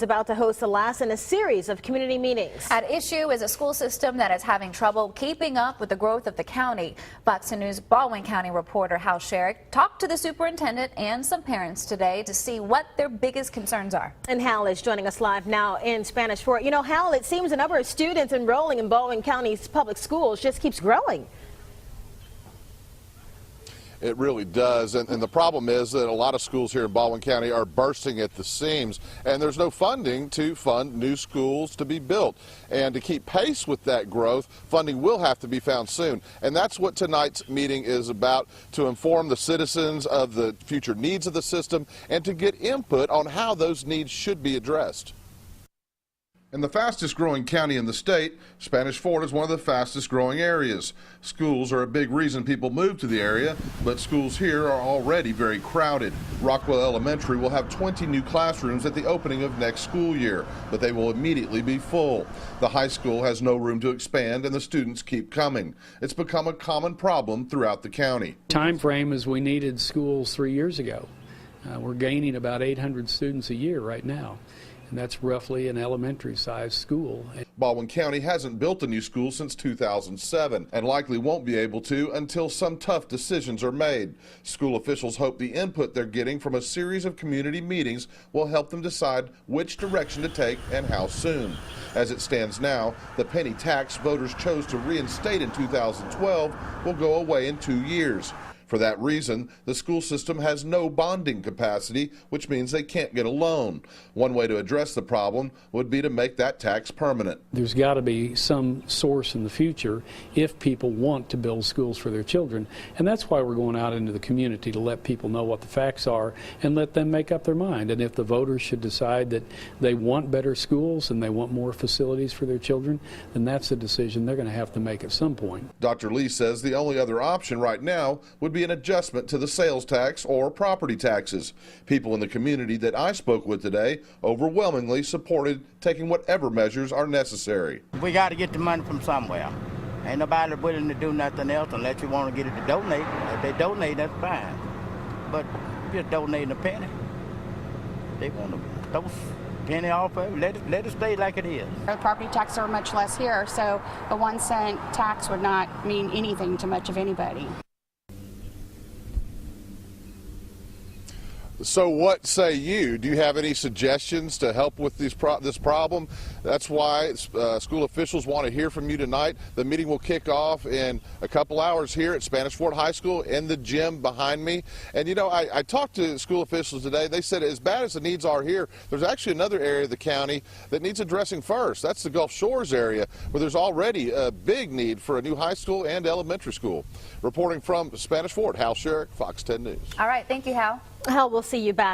Is about to host the last in a series of community meetings. At issue is a school system that is having trouble keeping up with the growth of the county. Fox News Baldwin County reporter Hal Sherrick talked to the superintendent and some parents today to see what their biggest concerns are. And Hal is joining us live now in Spanish Fort. You know, Hal, it seems the number of students enrolling in Baldwin County's public schools just keeps growing. It really does, and the problem is that a lot of schools here in Baldwin County are bursting at the seams, and there's no funding to fund new schools to be built. And to keep pace with that growth, funding will have to be found soon. And that's what tonight's meeting is about, to inform the citizens of the future needs of the system and to get input on how those needs should be addressed. In the fastest growing county in the state, Spanish Fort is one of the fastest growing areas. Schools are a big reason people move to the area, but schools here are already very crowded. Rockwell Elementary will have 20 new classrooms at the opening of next school year, but they will immediately be full. The high school has no room to expand and the students keep coming. It's become a common problem throughout the county. Time frame is we needed schools 3 years ago. We're gaining about 800 students a year right now. And that's roughly an elementary-sized school. Baldwin County hasn't built a new school since 2007 and likely won't be able to until some tough decisions are made. School officials hope the input they're getting from a series of community meetings will help them decide which direction to take and how soon. As it stands now, the penny tax voters chose to reinstate in 2012 will go away in 2 years. For that reason, the school system has no bonding capacity, which means they can't get a loan. One way to address the problem would be to make that tax permanent. There's got to be some source in the future if people want to build schools for their children. And that's why we're going out into the community to let people know what the facts are and let them make up their mind. And if the voters should decide that they want better schools and they want more facilities for their children, then that's a decision they're going to have to make at some point. Dr. Lee says the only other option right now would be an adjustment to the sales tax or property taxes. People in the community that I spoke with today overwhelmingly supported taking whatever measures are necessary. We got to get the money from somewhere. Ain't nobody willing to do nothing else unless you want to get it to donate. If they donate, that's fine. But just donating a penny, they want to throw a penny off of it. Let it stay like it is. The property taxes are much less here, so a 1 cent tax would not mean anything to much of anybody. So what say you? Do you have any suggestions to help with this problem? That's why school officials want to hear from you tonight. The meeting will kick off in a couple hours here at Spanish Fort High School in the gym behind me. And you know, I talked to school officials today. They said as bad as the needs are here, there's actually another area of the county that needs addressing first. That's the Gulf Shores area, where there's already a big need for a new high school and elementary school. Reporting from Spanish Fort, Hal Sherrick, Fox 10 News. All right, thank you, Hal. Hal, we'll see you back.